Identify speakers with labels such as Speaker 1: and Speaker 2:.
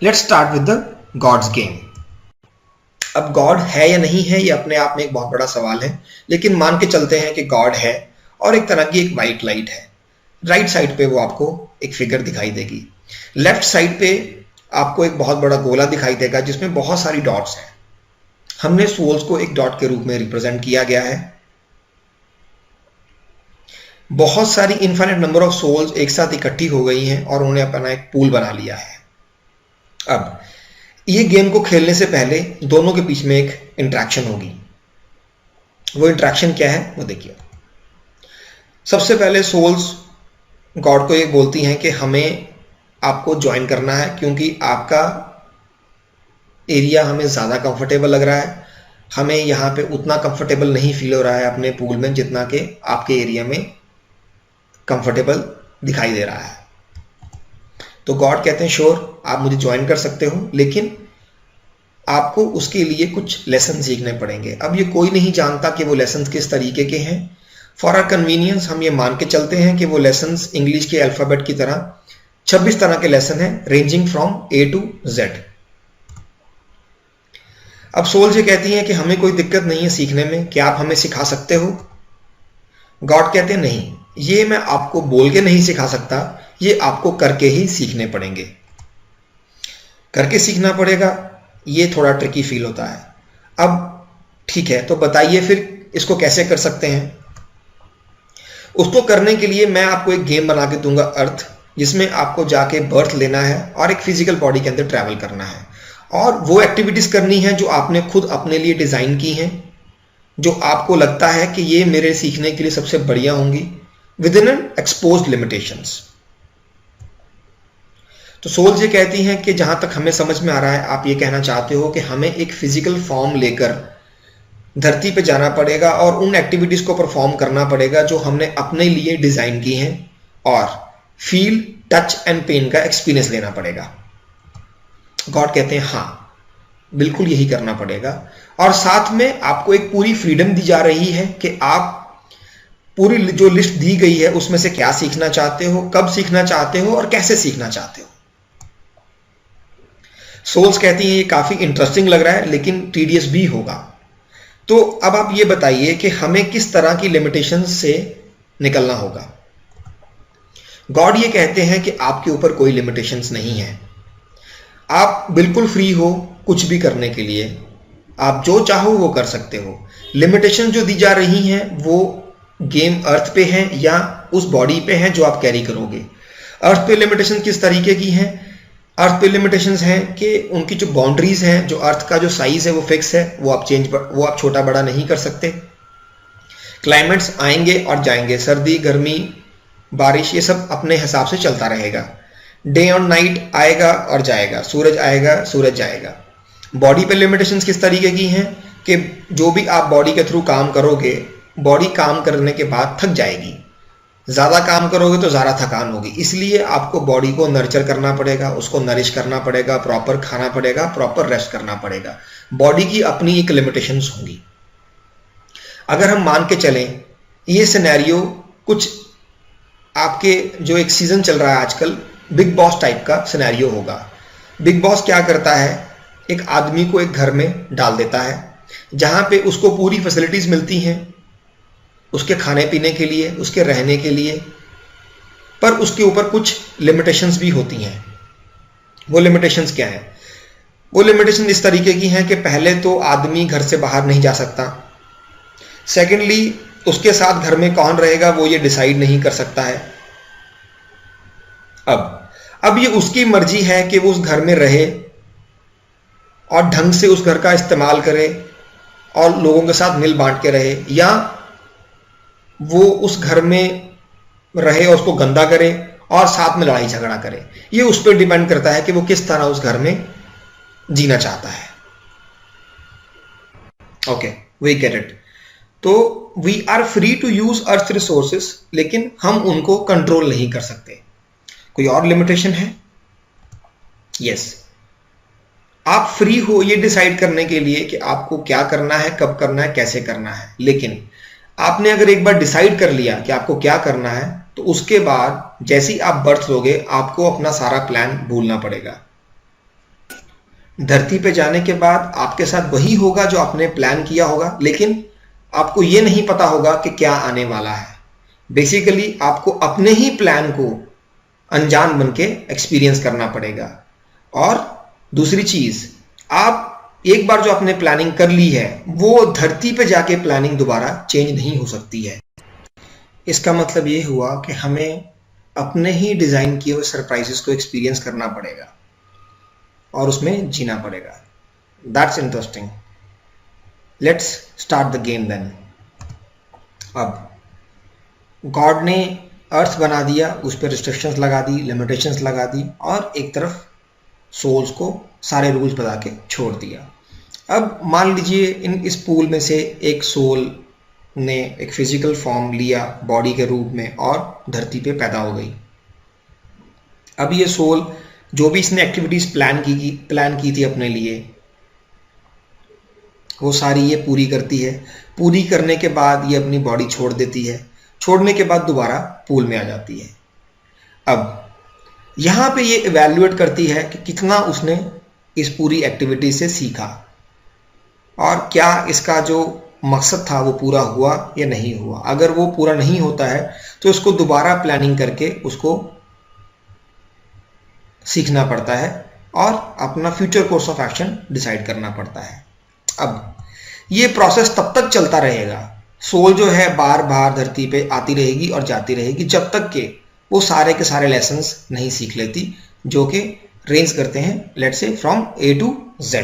Speaker 1: Let's start with the gods game. अब God है या नहीं है, ये अपने आप में एक बहुत बड़ा सवाल है, लेकिन मान के चलते हैं कि गॉड है और एक तरह की एक वाइट लाइट है। राइट साइड पे वो आपको एक फिगर दिखाई देगी, लेफ्ट साइड पे आपको एक बहुत बड़ा गोला दिखाई देगा जिसमें बहुत सारी डॉट्स हैं। हमने सोल्स को एक डॉट के रूप में रिप्रेजेंट किया गया है। बहुत सारी इनफाइनाइट नंबर ऑफ सोल्स एक साथ इकट्ठी हो गई हैं और उन्होंने अपना एक पूल बना लिया है। अब ये गेम को खेलने से पहले दोनों के बीच में एक इंटरेक्शन होगी। वो इंटरेक्शन क्या है वो देखिए। सबसे पहले सोल्स गॉड को ये बोलती हैं कि हमें आपको ज्वाइन करना है क्योंकि आपका एरिया हमें ज़्यादा कंफर्टेबल लग रहा है। हमें यहाँ पे उतना कंफर्टेबल नहीं फील हो रहा है अपने पूल में जितना कि आपके एरिया में कंफर्टेबल दिखाई दे रहा है। तो गॉड कहते हैं श्योर आप मुझे ज्वाइन कर सकते हो, लेकिन आपको उसके लिए कुछ लेसन सीखने पड़ेंगे। अब ये कोई नहीं जानता कि वो लेसन किस तरीके के हैं। फॉर आवर कन्वीनियंस हम ये मान के चलते हैं कि वो लेसन्स इंग्लिश के अल्फ़ाबेट की तरह 26 तरह के लेसन हैं, ranging from A to Z। अब सोल ये कहती हैं कि हमें कोई दिक्कत नहीं है सीखने में, क्या आप हमें सिखा सकते हो? गॉड कहते हैं नहीं, ये मैं आपको बोल के नहीं सिखा सकता, ये आपको करके ही सीखने पड़ेंगे। करके सीखना पड़ेगा, ये थोड़ा ट्रिकी फील होता है। अब ठीक है, तो बताइए फिर इसको कैसे कर सकते हैं। उसको करने के लिए मैं आपको एक गेम बना के दूंगा अर्थ, जिसमें आपको जाके बर्थ लेना है और एक फिजिकल बॉडी के अंदर ट्रैवल करना है और वो एक्टिविटीज करनी है जो आपने खुद अपने लिए डिजाइन की हैं, जो आपको लगता है कि ये मेरे सीखने के लिए सबसे बढ़िया होंगी with in an exposed limitations. तो सोल्स ये कहती हैं कि जहां तक हमें समझ में आ रहा है आप ये कहना चाहते हो कि हमें एक फिजिकल फॉर्म लेकर धरती पे जाना पड़ेगा और उन एक्टिविटीज को परफॉर्म करना पड़ेगा जो हमने अपने लिए डिजाइन की हैं और फील, टच एंड पेन का एक्सपीरियंस लेना पड़ेगा। गॉड कहते हैं हाँ बिल्कुल यही करना पड़ेगा और साथ में आपको एक पूरी फ्रीडम दी जा रही है कि आप पूरी जो लिस्ट दी गई है उसमें से क्या सीखना चाहते हो, कब सीखना चाहते हो और कैसे सीखना चाहते हो। सोल्स कहती हैं ये काफी इंटरेस्टिंग लग रहा है लेकिन टीडियस भी होगा। तो अब आप ये बताइए कि हमें किस तरह की लिमिटेशंस से निकलना होगा। गॉड ये कहते हैं कि आपके ऊपर कोई लिमिटेशंस नहीं है, आप बिल्कुल फ्री हो कुछ भी करने के लिए, आप जो चाहो वो कर सकते हो। लिमिटेशन जो दी जा रही हैं वो गेम अर्थ पे हैं या उस बॉडी पे हैं जो आप कैरी करोगे। अर्थ पे लिमिटेशन किस तरीके की हैं? अर्थ पे लिमिटेशंस हैं कि उनकी जो बाउंड्रीज हैं, जो अर्थ का जो साइज है वो फिक्स है, वो आप छोटा बड़ा नहीं कर सकते। क्लाइमेट्स आएंगे और जाएंगे, सर्दी गर्मी बारिश ये सब अपने हिसाब से चलता रहेगा। डे और नाइट आएगा और जाएगा, सूरज आएगा सूरज जाएगा। बॉडी पे लिमिटेशंस किस तरीके की हैं कि जो भी आप बॉडी के थ्रू काम करोगे, बॉडी काम करने के बाद थक जाएगी, ज़्यादा काम करोगे तो ज़्यादा थकान होगी, इसलिए आपको बॉडी को नर्चर करना पड़ेगा, उसको नरिश करना पड़ेगा, प्रॉपर खाना पड़ेगा, प्रॉपर रेस्ट करना पड़ेगा। बॉडी की अपनी एक लिमिटेशंस होंगी। अगर हम मान के चलें ये सिनेरियो कुछ आपके जो एक सीजन चल रहा है आजकल बिग बॉस टाइप का सिनेरियो होगा। बिग बॉस क्या करता है, एक आदमी को एक घर में डाल देता है जहां पे उसको पूरी फैसिलिटीज मिलती हैं उसके खाने पीने के लिए, उसके रहने के लिए, पर उसके ऊपर कुछ लिमिटेशंस भी होती हैं। वो लिमिटेशंस क्या है? वो लिमिटेशन इस तरीके की हैं कि पहले तो आदमी घर से बाहर नहीं जा सकता। सेकेंडली उसके साथ घर में कौन रहेगा वो ये डिसाइड नहीं कर सकता है। अब ये उसकी मर्जी है कि वो उस घर में रहे और ढंग से उस घर का इस्तेमाल करे और लोगों के साथ मिल बांट के रहे, या वो उस घर में रहे और उसको गंदा करे और साथ में लड़ाई झगड़ा करे। ये उस पर डिपेंड करता है कि वो किस तरह उस घर में जीना चाहता है। Okay, we get it. तो we are free to use earth resources, लेकिन हम उनको कंट्रोल नहीं कर सकते। कोई और लिमिटेशन है? यस, आप फ्री हो ये डिसाइड करने के लिए कि आपको क्या करना है, कब करना है, कैसे करना है, लेकिन आपने अगर एक बार डिसाइड कर लिया कि आपको क्या करना है तो उसके बाद जैसे ही आप बर्थ लोगे आपको अपना सारा प्लान भूलना पड़ेगा। धरती पे जाने के बाद आपके साथ वही होगा जो आपने प्लान किया होगा, लेकिन आपको ये नहीं पता होगा कि क्या आने वाला है। बेसिकली आपको अपने ही प्लान को अनजान बन के एक्सपीरियंस करना पड़ेगा। और दूसरी चीज, आप एक बार जो आपने प्लानिंग कर ली है वो धरती पे जाके प्लानिंग दोबारा चेंज नहीं हो सकती है। इसका मतलब ये हुआ कि हमें अपने ही डिजाइन किए हुए सरप्राइजेस को एक्सपीरियंस करना पड़ेगा और उसमें जीना पड़ेगा। That's interesting. Let's start the game then. अब गॉड ने अर्थ बना दिया, उस पर रिस्ट्रिक्शंस लगा दी, लिमिटेशंस लगा दी, और एक तरफ सोल्स को सारे रूल्स बता के छोड़ दिया। अब मान लीजिए इस पूल में से एक सोल ने एक फिजिकल फॉर्म लिया बॉडी के रूप में और धरती पे पैदा हो गई। अब ये सोल जो भी इसने एक्टिविटीज प्लान की थी अपने लिए, वो सारी ये पूरी करती है। पूरी करने के बाद ये अपनी बॉडी छोड़ देती है। छोड़ने के बाद दोबारा पूल में आ जाती है। अब यहां पे ये इवैल्यूएट करती है कि कितना उसने इस पूरी एक्टिविटी से सीखा और क्या इसका जो मकसद था वो पूरा हुआ या नहीं हुआ। अगर वो पूरा नहीं होता है तो इसको दोबारा प्लानिंग करके उसको सीखना पड़ता है और अपना future course of action decide करना पड़ता है। अब ये प्रोसेस तब तक चलता रहेगा, सोल जो है बार बार धरती पे आती रहेगी और जाती रहेगी जब तक के वो सारे के सारे लेसन्स नहीं सीख लेती जो कि रेंज करते हैं let's say from A to Z।